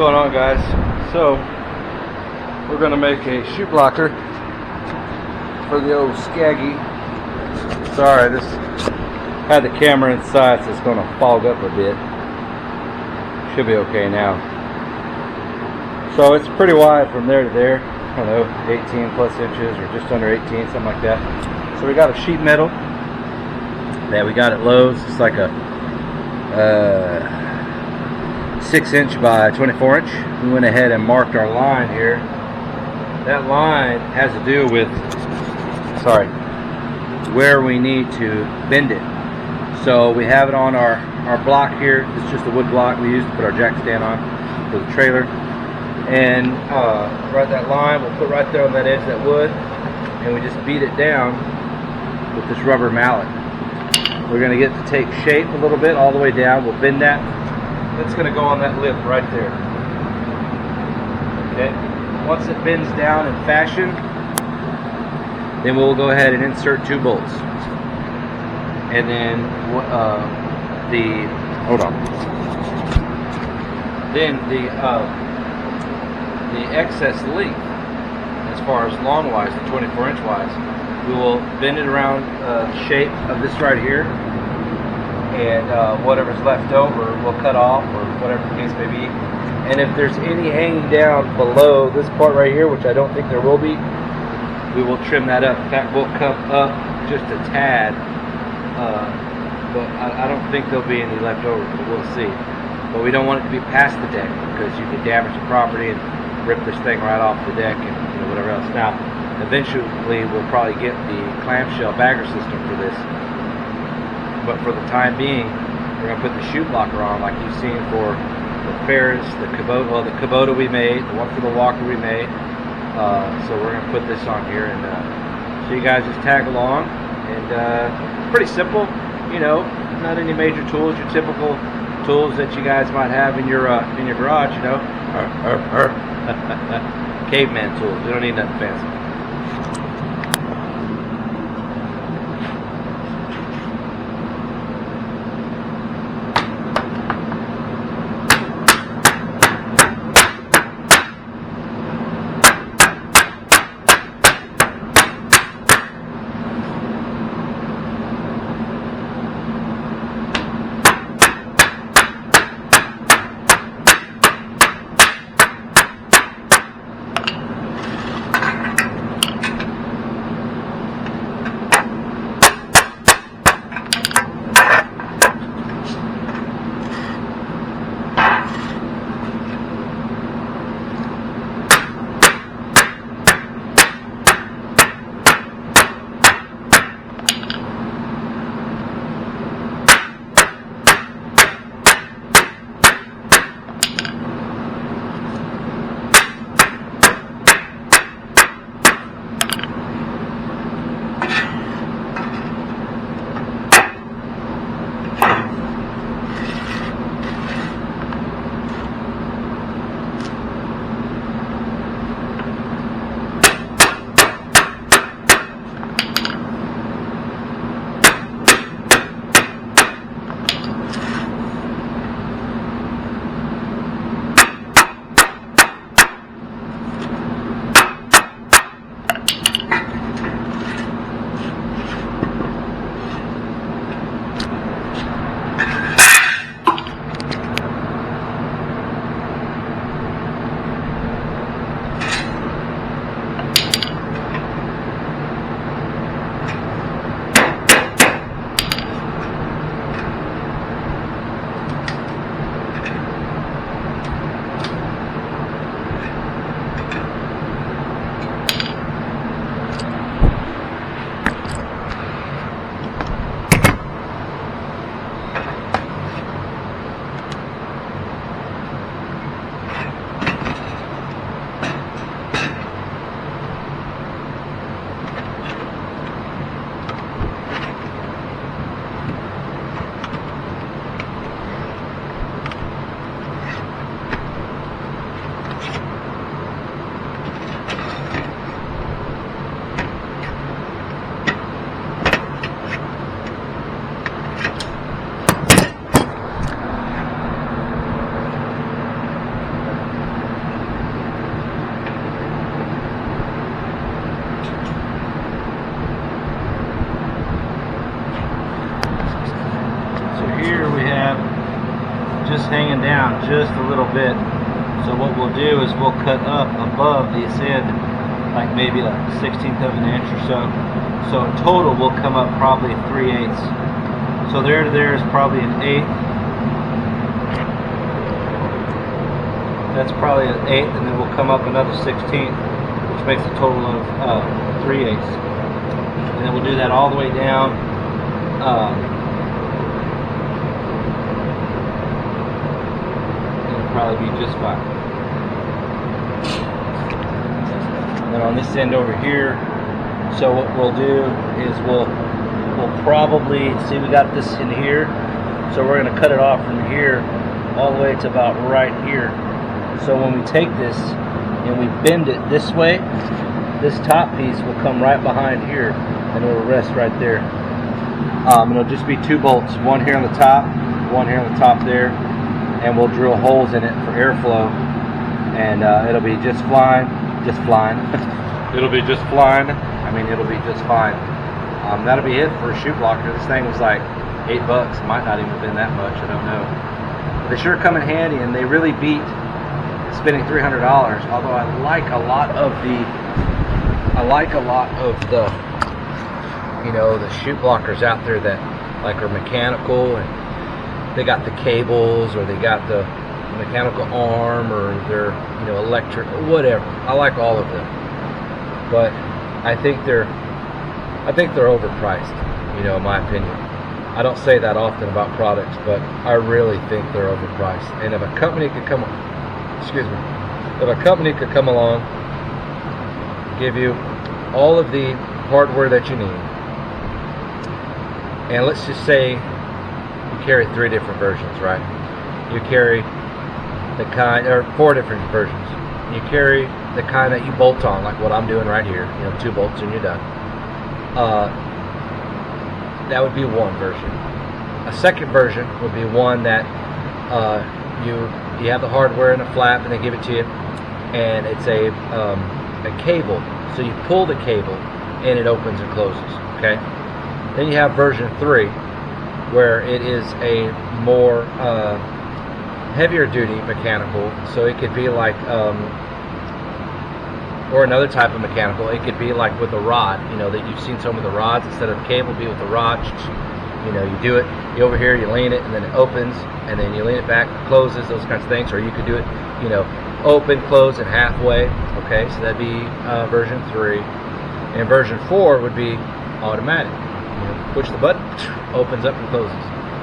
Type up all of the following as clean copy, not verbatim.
going on, guys? So we're going to make a chute blocker for the old Scaggy. Sorry, I just had the camera inside, so it's going to fog up a bit. Should be okay now. So it's pretty wide from there to there. I don't know, 18 plus inches or just under 18, something like that. So we got a sheet metal that we got at Lowe's. It's like a 6-inch by 24-inch. We went ahead and marked our line here. That line has to do with, where we need to bend it. So we have it on our block here. It's just a wood block we use to put our jack stand on for the trailer. And right that line we'll put right there on that edge of that wood, and we just beat it down with this rubber mallet. We're going to get to take shape a little bit all the way down. We'll bend that. It's going to go on that lip right there. Okay. Once it bends down in fashion, then we'll go ahead and insert 2 bolts. And then the excess length, as far as long wise, the 24-inch wise, we will bend it around the shape of this right here, and whatever's left over we'll cut off, or whatever the case may be. And if there's any hanging down below this part right here, which I don't think there will be, we will trim that up. In fact, we'll come up just a tad, but I don't think there'll be any left over, but we'll see. But we don't want it to be past the deck, because you could damage the property and rip this thing right off the deck and whatever else. Now, eventually we'll probably get the clamshell bagger system for this, but for the time being, we're going to put the chute blocker on, like you've seen for the Ferris, the Kubota we made, the one for the Walker we made. So we're going to put this on here, and so you guys just tag along. And pretty simple, not any major tools, your typical tools that you guys might have in your garage, caveman tools. You don't need nothing fancy. down just a little bit. So what we'll do is we'll cut up above this end, like maybe like 1/16 of an inch or so. So in total we'll come up probably 3/8. So there to there is probably an 1/8. That's probably an 1/8, and then we'll come up another 1/16, which makes a total of 3/8. And then we'll do that all the way down. It'll probably be just fine. And then on this end over here, so what we'll do is we'll probably see, we got this in here, so we're going to cut it off from here all the way to about right here. So when we take this and we bend it this way, this top piece will come right behind here and it'll rest right there. It'll just be 2 bolts, one here on the top, one here on the top there, and we'll drill holes in it for airflow, and it'll be just fine. It'll be just fine. I mean, it'll be just fine. That'll be it for a chute blocker. This thing was like $8. Might not even have been that much, I don't know. But they sure come in handy, and they really beat spending $300. Although I like a lot of the you know, the chute blockers out there that like are mechanical, and they got the cables, or they got the mechanical arm, or they're, you know, electric, whatever. I like all of them, but I think they're overpriced, you know, in my opinion. I don't say that often about products, but I really think they're overpriced. And if a company could come, along, give you all of the hardware that you need, and let's just say you carry 3 different versions, right? You carry the kind, or 4 different versions. You carry the kind that you bolt on, like what I'm doing right here, you know, 2 bolts and you're done. That would be one version. A second version would be one that you have the hardware in a flap and they give it to you, and it's a cable. So you pull the cable and it opens and closes. Okay. Then you have version 3, where it is a more heavier duty mechanical. So it could be like or another type of mechanical. It could be like with a rod, you know, that you've seen some of the rods, instead of the cable, be with the rod. You know, you do it, you over here, you lean it, and then it opens, and then you lean it back, closes, those kinds of things. Or you could do it, you know, open, close, and halfway. Okay, so that'd be version 3. And version 4 would be automatic. You know, push the button, opens up and closes.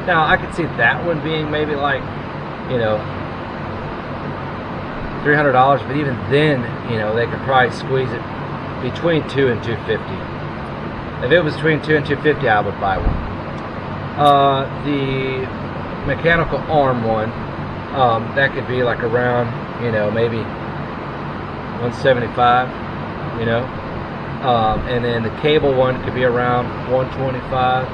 Now, I could see that one being maybe like, you know, $300, but even then, you know, they could probably squeeze it between $200 and $250. If it was between $200 and $250, I would buy one. The mechanical arm one, that could be like around, you know, maybe $175, you know, and then the cable one could be around $125,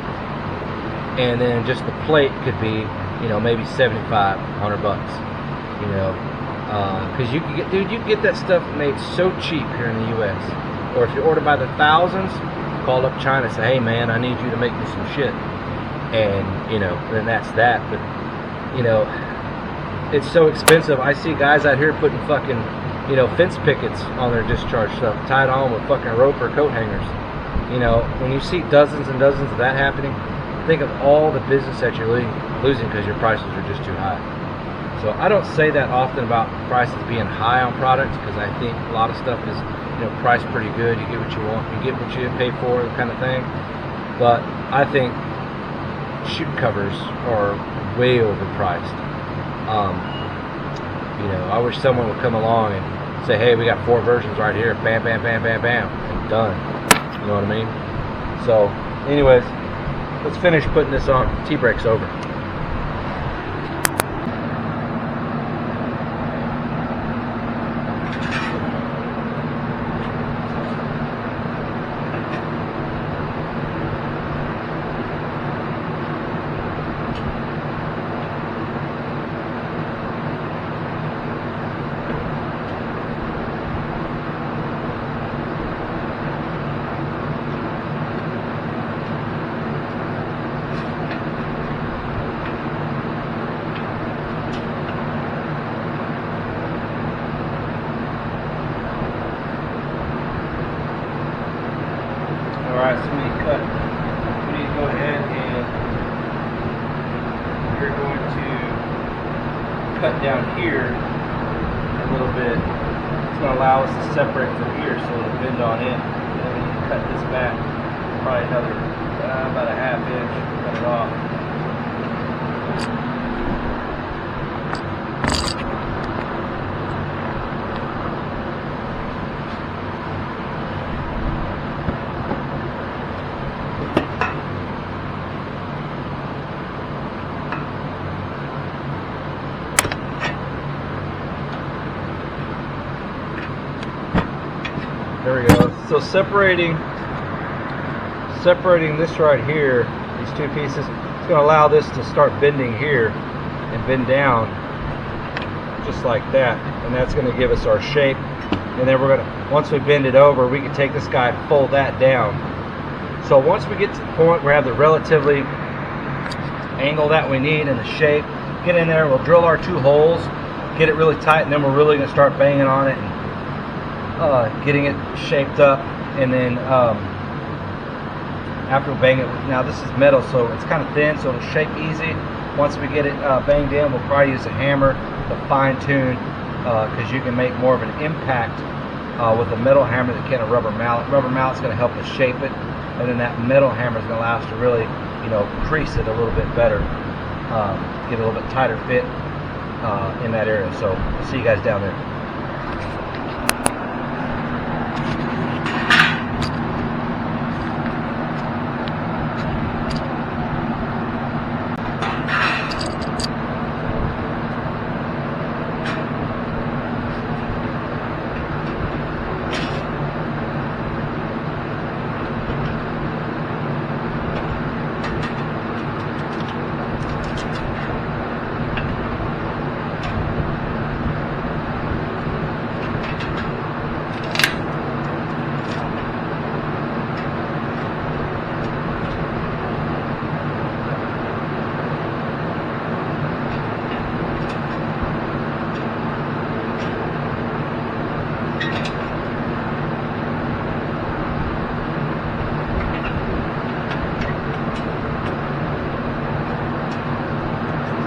and then just the plate could be, you know, maybe $75, $100, you know. Because you can get, dude, you can get that stuff made so cheap here in the U.S. Or if you order by the thousands, call up China and say, hey man, I need you to make me some shit. And, you know, then that's that. But, you know, it's so expensive. I see guys out here putting fucking, you know, fence pickets on their discharge stuff, tied on with fucking rope or coat hangers. You know, when you see dozens and dozens of that happening, think of all the business that you're losing because your prices are just too high. So I don't say that often about prices being high on products, because I think a lot of stuff is, you know, priced pretty good. You get what you want, you get what you pay for, kind of thing. But I think chute covers are way overpriced. You know, I wish someone would come along and say, hey, we got 4 versions right here, bam, bam, bam, bam, bam, and done. You know what I mean? So, anyways, let's finish putting this on. T-brake's over. Alright, so we need to go ahead and we're going to cut down here a little bit. It's going to allow us to separate from here so it'll bend on in. And then we need to cut this back probably another about a ½ inch, cut it off. There we go. So separating this right here, these two pieces, it's going to allow this to start bending here and bend down just like that, and that's going to give us our shape. And then we're going to, once we bend it over, we can take this guy and fold that down. So once we get to the point where we have the relatively angle that we need and the shape, get in there, we'll drill our 2 holes, get it really tight, and then we're really going to start banging on it and getting it shaped up. And then after we bang it, now this is metal, so it's kind of thin, so it'll shape easy. Once we get it banged in, we'll probably use a hammer to fine tune, because you can make more of an impact with a metal hammer than can a rubber mallet. Rubber mallet's going to help us shape it, and then that metal hammer is going to allow us to really, crease it a little bit better, get a little bit tighter fit in that area. So I'll see you guys down there.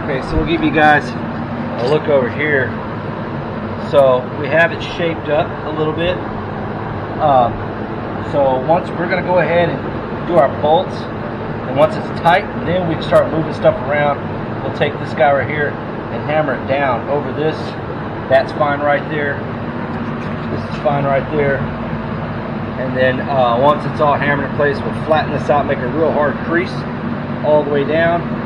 Okay, so we'll give you guys a look over here. So we have it shaped up a little bit. So once we're going to go ahead and do our bolts, and once it's tight, then we can start moving stuff around. We'll take this guy right here and hammer it down over this. That's fine right there. This is fine right there. And then once it's all hammered in place, we'll flatten this out, make a real hard crease all the way down.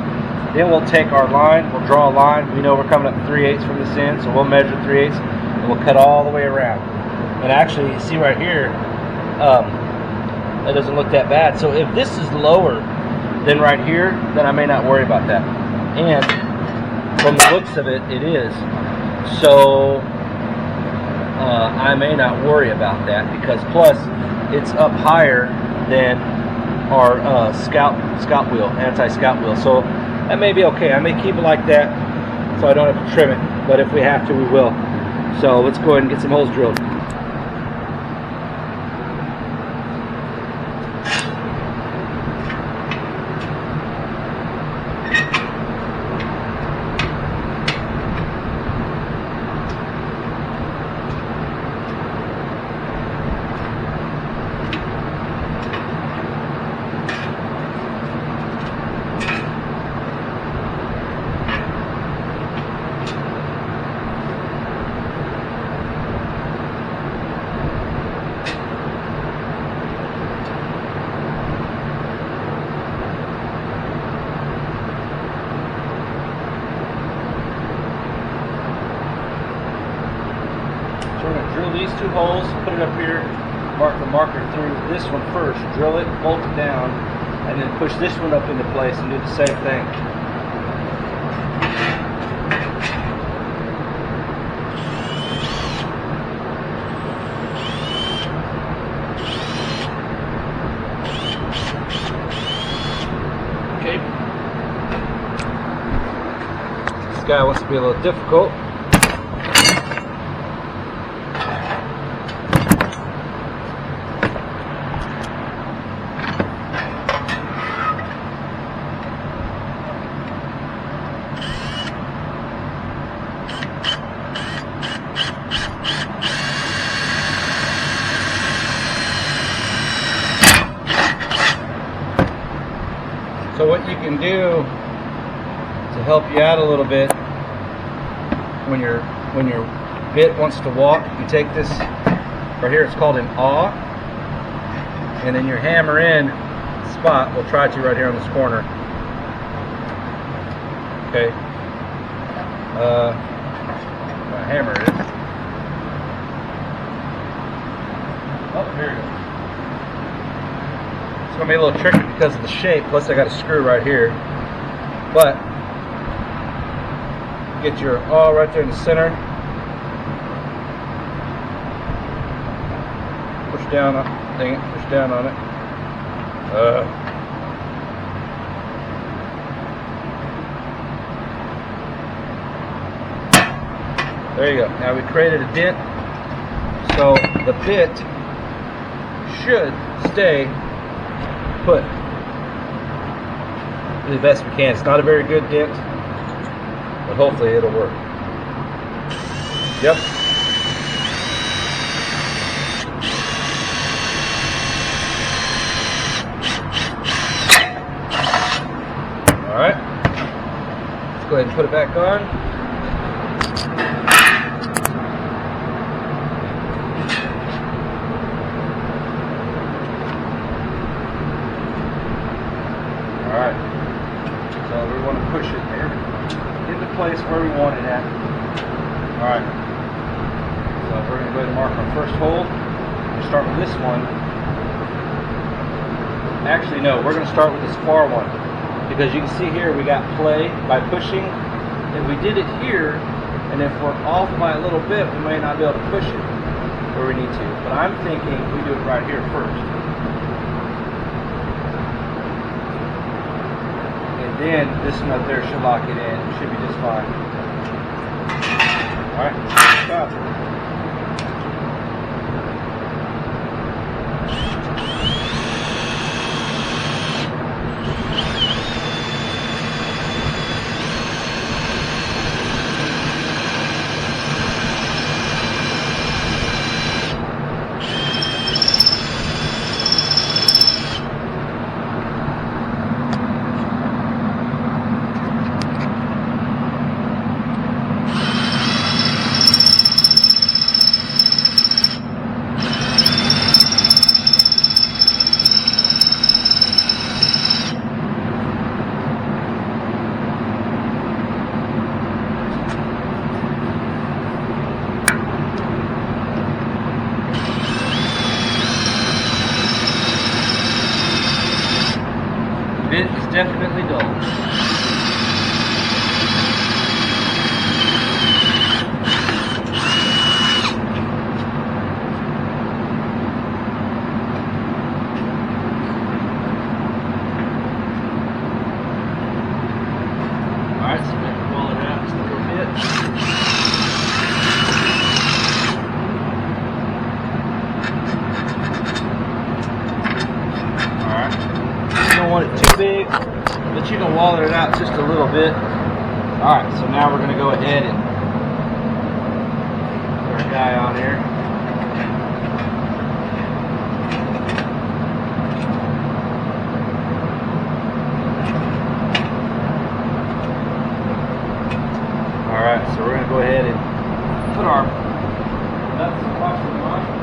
Then we'll take our line, we'll draw a line. We know we're coming up 3/8 from this end, so we'll measure 3/8 and we'll cut all the way around. And actually, you see right here, that doesn't look that bad. So if this is lower than right here, then I may not worry about that. And from the looks of it, it is. So I may not worry about that, because plus it's up higher than our scalp wheel, anti-scalp wheel. So that may be okay. I may keep it like that so I don't have to trim it, but if we have to, we will. So let's go ahead and get some holes drilled. Drill these 2 holes, put it up here, mark the marker through this one first, drill it, bolt it down, and then push this one up into place and do the same thing. Okay. This guy wants to be a little difficult. can do to help you out a little bit when your bit wants to walk, you take this right here, it's called an awl, and then your hammer in spot will try to right here on this corner. Okay. My hammer is. Oh, here we go. It's gonna be a little tricky because of the shape. Plus, I got a screw right here. But get your awl right there in the center. Push down on. Dang it! Push down on it. There you go. Now we created a dent, so the bit should stay put the best we can. It's not a very good dent, but hopefully it'll work. Yep. Alright. Let's go ahead and put it back on. Alright, so we want to push it there into place where we want it at. Alright, so we're going to go ahead and mark our first hole. We'll start with this one. Actually, no, we're going to start with this far one, because you can see here we got play by pushing. If we did it here, and if we're off by a little bit, we may not be able to push it where we need to. But I'm thinking we do it right here first. Then this nut there should lock it in. It should be just fine. Alright, stop. Bit is definitely dull. Alright, so we can pull it out just a little bit. Alright. You don't want it too big, but you can wallet it out just a little bit. Alright, so now we're going to go ahead and put our guy on here. Alright, so we're going to go ahead and put our nuts and washers on.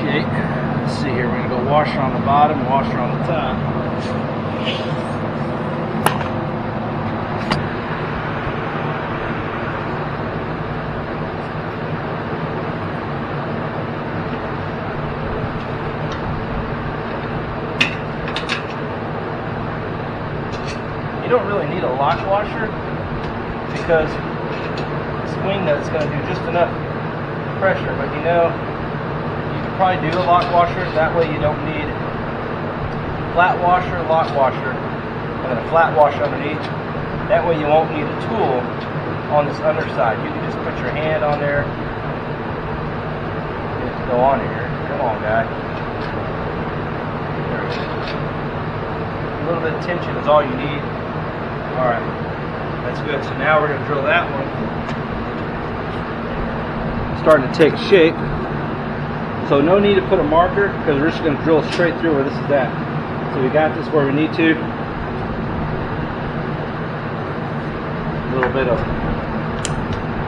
Let's see here, we're going to go washer on the bottom, washer on the top. You don't really need a lock washer because this wing nut's going to do just enough pressure, but you know, probably do a lock washer. That way you don't need flat washer, lock washer, and then a flat wash underneath. That way you won't need a tool on this underside. You can just put your hand on there. Just go on here. Come on, guy. There we go. A little bit of tension is all you need. Alright, that's good. So now we're going to drill that one. Starting to take shape. So no need to put a marker because we're just going to drill straight through where this is at. So we got this where we need to. A little bit of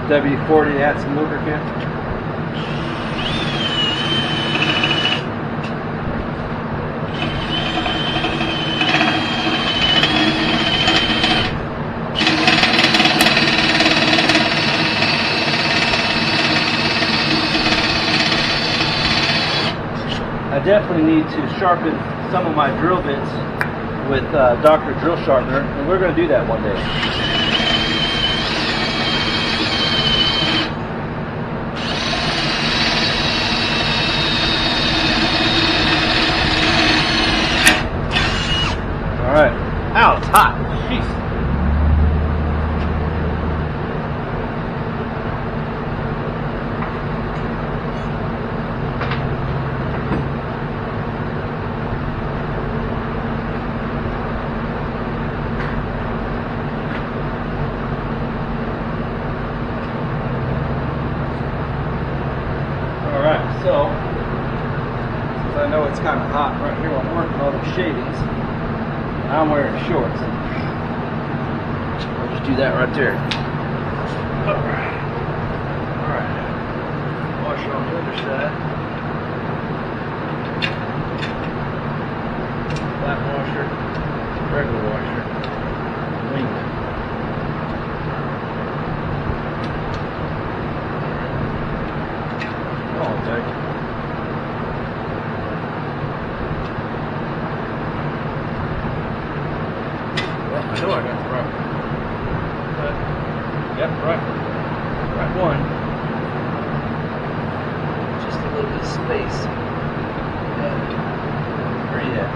W40 to add some lubricant. I definitely need to sharpen some of my drill bits with Dr. Drill Sharpener, and we're going to do that one day. Alright. Ow, it's hot. Jeez. So, since I know it's kind of hot right here while I'm working on the shavings, I'm wearing shorts. I'll just do that right there. Alright. Alright. Wash on the other side. Flat washer, regular washer, wing. I know I got the right one. But, yep, right one. Just a little bit of space. Where you at?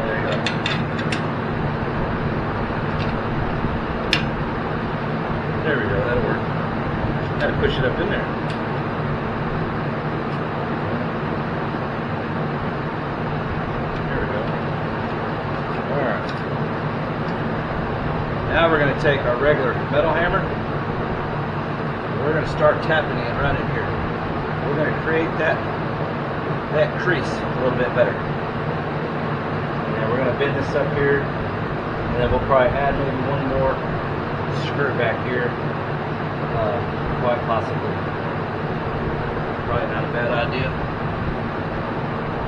There you go. There we go, that'll work. Had to push it up in there. Now we're going to take our regular metal hammer. We're going to start tapping it right in here. We're going to create that crease a little bit better. And we're going to bend this up here, and then we'll probably add maybe one more screw back here, quite possibly. Probably not a bad idea.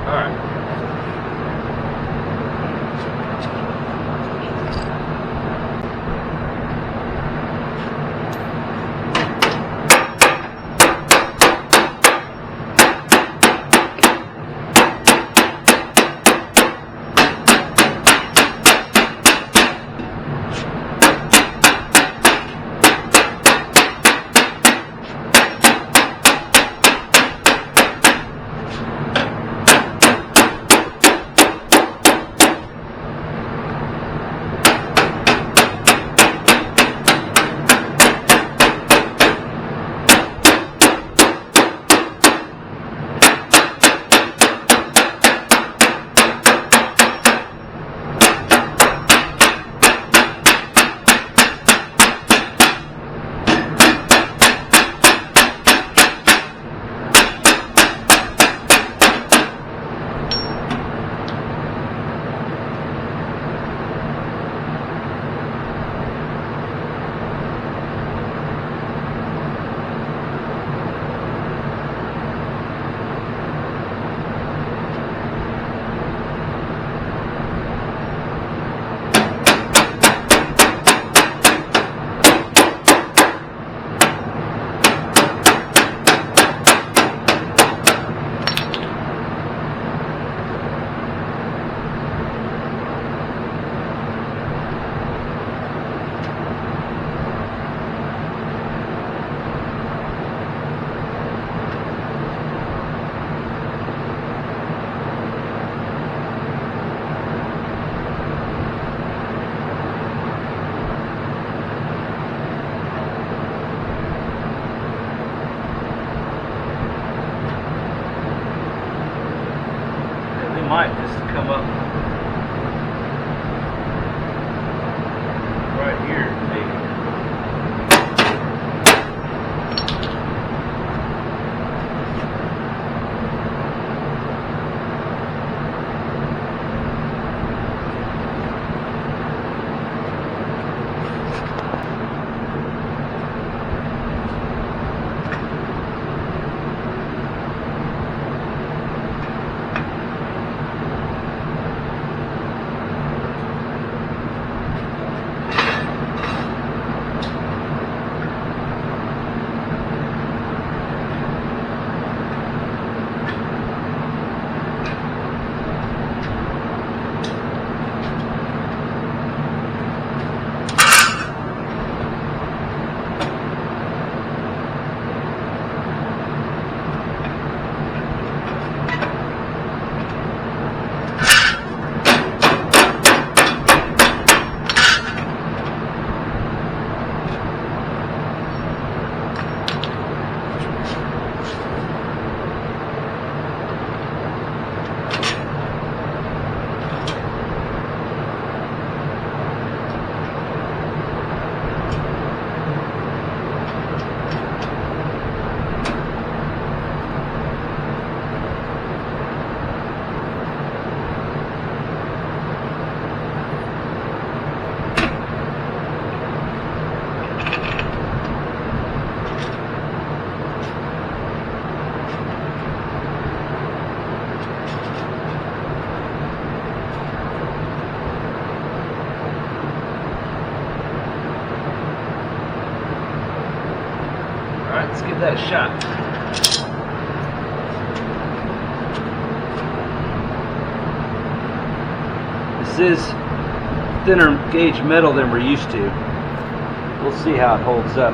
All right. might just come up right here, maybe. Alright, let's give that a shot. This is thinner gauge metal than we're used to. We'll see how it holds up.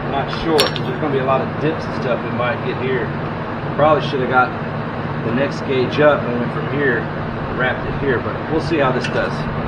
I'm not sure, because there's going to be a lot of dips and stuff we might get here. Probably should have got the next gauge up and went from here, wrapped it here, but we'll see how this does.